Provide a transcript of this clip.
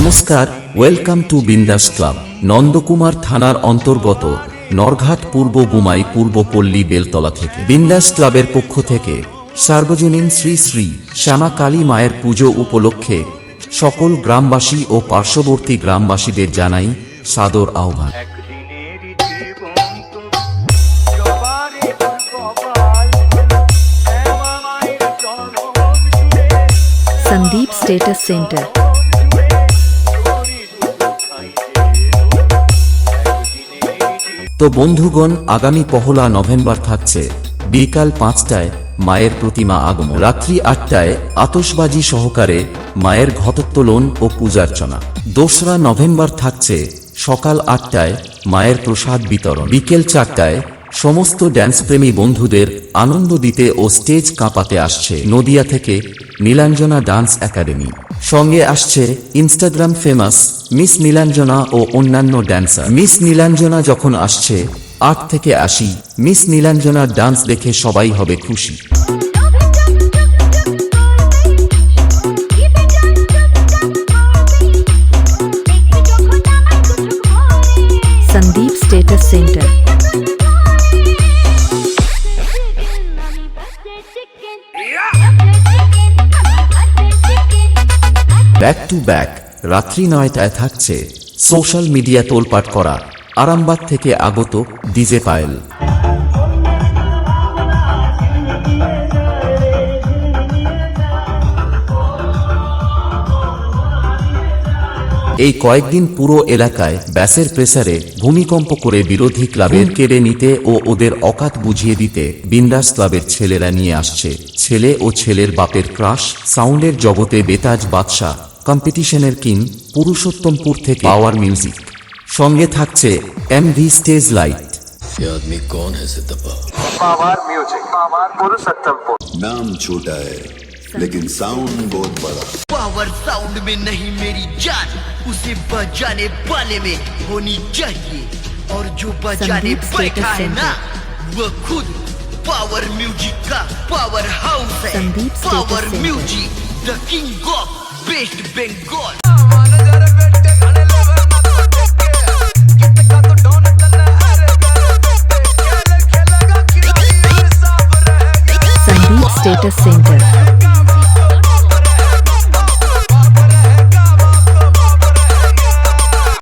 নমস্কার, welcome to বিন্দাস club. Nandakumar থানার অন্তর্গত নরঘাট পূর্ব গুমাই পূর্বপল্লী বেলতলা থেকে বিন্দাস ক্লাবের পক্ষ থেকে সার্বজনীন শ্রী শ্রী শ্যামা কালী মায়ের পুজো উপলক্ষে সকল গ্রামবাসী ও পার্শ্ববর্তী গ্রামবাসীদের জানাই সাদর আহ্বান। Sandeep status centre. তো বন্ধুগণ, আগামী 1 নভেম্বর থাকছে বিকাল 5টায় মায়ের প্রতিমা আগমন, রাত্রি 8টায় আতশবাজি সহকারে মায়ের ঘটোত্তোলন ও পূজার্চনা। 2 নভেম্বর থাকছে সকাল 8টায় মায়ের প্রসাদ বিতরণ। বিকেল 4টায় সমস্ত ড্যান্সপ্রেমী বন্ধুদের আনন্দ দিতে ও স্টেজ কাঁপাতে আসছে নদিয়া থেকে নীলাঞ্জনা ডান্স একাডেমি। সঙ্গে আসছে ইনস্টাগ্রাম ফেমাস মিস নীলাঞ্জনা ও অন্যান্য ড্যান্সার। মিস নীলাঞ্জনা যখন আসছে 8 থেকে 80, মিস নীলাঞ্জনার ডান্স দেখে সবাই হবে খুশি। Sandeep status centre. Back to back রাত্রি 9টায় থাকছে সোশ্যাল মিডিয়া তোলপাট করা আরামবাগ থেকে আগত ডিজে পায়েল। এই কয়েকদিন পুরো এলাকায় ব্যাসের প্রেসারে ভূমিকম্প করে বিরোধী ক্লাবের কেড়ে নিতে ও ওদের অকাত বুঝিয়ে দিতে বিন্দাস ক্লাবের ছেলেরা নিয়ে আসছে ছেলে ও ছেলের বাপের ক্রাশ সাউন্ডের জগতে বেতাজ বাদশাহ কম্পিটিশনের কিং পুরুষোত্তমপুর থেকে পাওয়ার মিউজিক। সঙ্গে থাকছে এমভি স্টেজ লাইট। ये आदमी कौन है Siddhappa? Power music, power Purushottampur. नाम छोटा है लेकिन साउंड बहुत बड़ा। पावर साउंड में नहीं मेरी जान, उसे बजाने वाले में होनी चाहिए। और जो बजाने संदीप बैठा स्टेटस है ना, वो खुद पावर म्यूजिक का पावर हाउस है। Sandeep status power centre. Music, the king of West Bengal. Sandeep status centre.